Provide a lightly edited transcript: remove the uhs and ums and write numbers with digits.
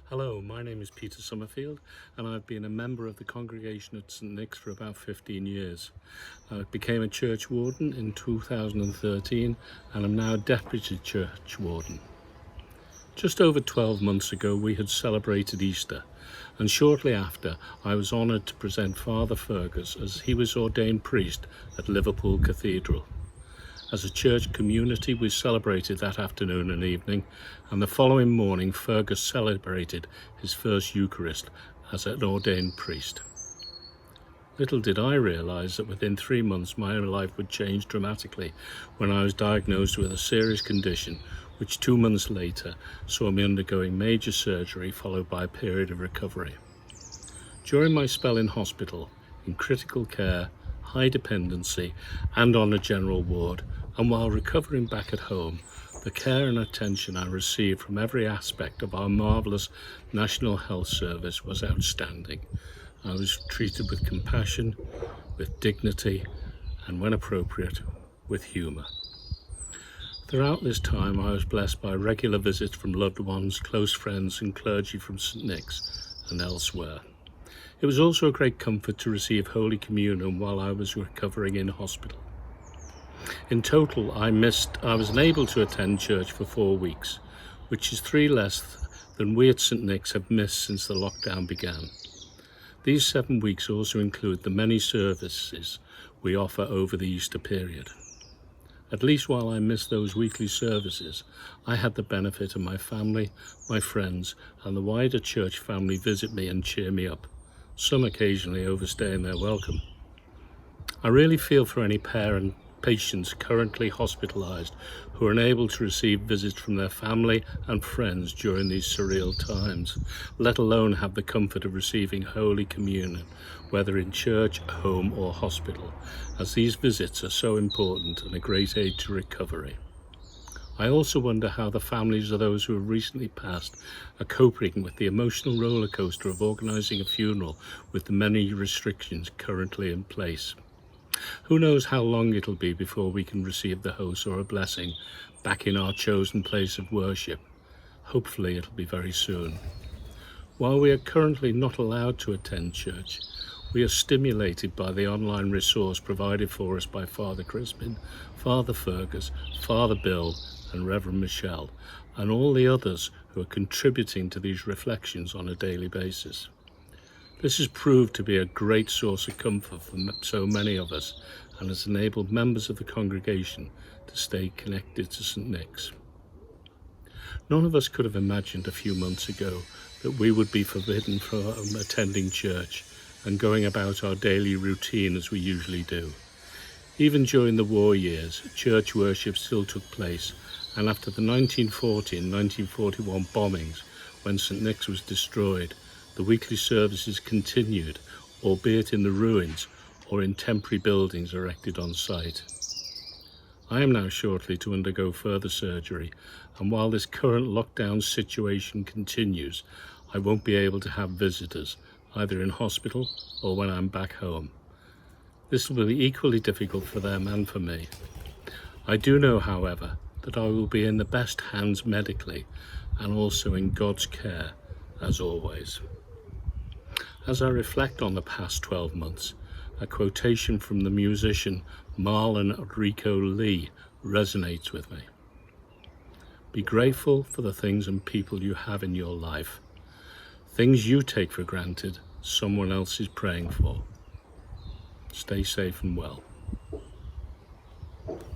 Hello, my name is Peter Summerfield and I've been a member of the congregation at St Nick's for about 15 years. I became a church warden in 2013 and I'm now deputy church warden. Just over 12 months ago we had celebrated Easter, and shortly after I was honoured to present Father Fergus as he was ordained priest at Liverpool Cathedral. As a church community, we celebrated that afternoon and evening, and the following morning Fergus celebrated his first Eucharist as an ordained priest. Little did I realise that within 3 months my life would change dramatically when I was diagnosed with a serious condition which 2 months later saw me undergoing major surgery followed by a period of recovery. During my spell in hospital, in critical care, high dependency and on a general ward, and while recovering back at home, the care and attention I received from every aspect of our marvellous National Health Service was outstanding. I was treated with compassion, with dignity, and when appropriate, with humour. Throughout this time I was blessed by regular visits from loved ones, close friends and clergy from St Nick's and elsewhere. It was also a great comfort to receive Holy Communion while I was recovering in hospital. In total, I was unable to attend church for 4 weeks, which is 3 less than we at St Nick's have missed since the lockdown began. These 7 weeks also include the many services we offer over the Easter period. At least while I missed those weekly services, I had the benefit of my family, my friends, and the wider church family visit me and cheer me up, some occasionally overstaying their welcome. I really feel for any parent patients currently hospitalised who are unable to receive visits from their family and friends during these surreal times, let alone have the comfort of receiving Holy Communion, whether in church, home or hospital, as these visits are so important and a great aid to recovery. I also wonder how the families of those who have recently passed are coping with the emotional roller coaster of organising a funeral with the many restrictions currently in place. Who knows how long it'll be before we can receive the host or a blessing back in our chosen place of worship. Hopefully it'll be very soon. While we are currently not allowed to attend church, we are stimulated by the online resource provided for us by Father Crispin, Father Fergus, Father Bill and Reverend Michelle, and all the others who are contributing to these reflections on a daily basis. This has proved to be a great source of comfort for so many of us and has enabled members of the congregation to stay connected to St Nick's. None of us could have imagined a few months ago that we would be forbidden from attending church and going about our daily routine as we usually do. Even during the war years, church worship still took place, and after the 1940 and 1941 bombings, when St Nick's was destroyed, the weekly services continued, albeit in the ruins or in temporary buildings erected on site. I am now shortly to undergo further surgery, and while this current lockdown situation continues, I won't be able to have visitors, either in hospital or when I'm back home. This will be equally difficult for them and for me. I do know, however, that I will be in the best hands medically and also in God's care, as always. As I reflect on the past 12 months, a quotation from the musician Marlon Rico Lee resonates with me. Be grateful for the things and people you have in your life. Things you take for granted, someone else is praying for. Stay safe and well.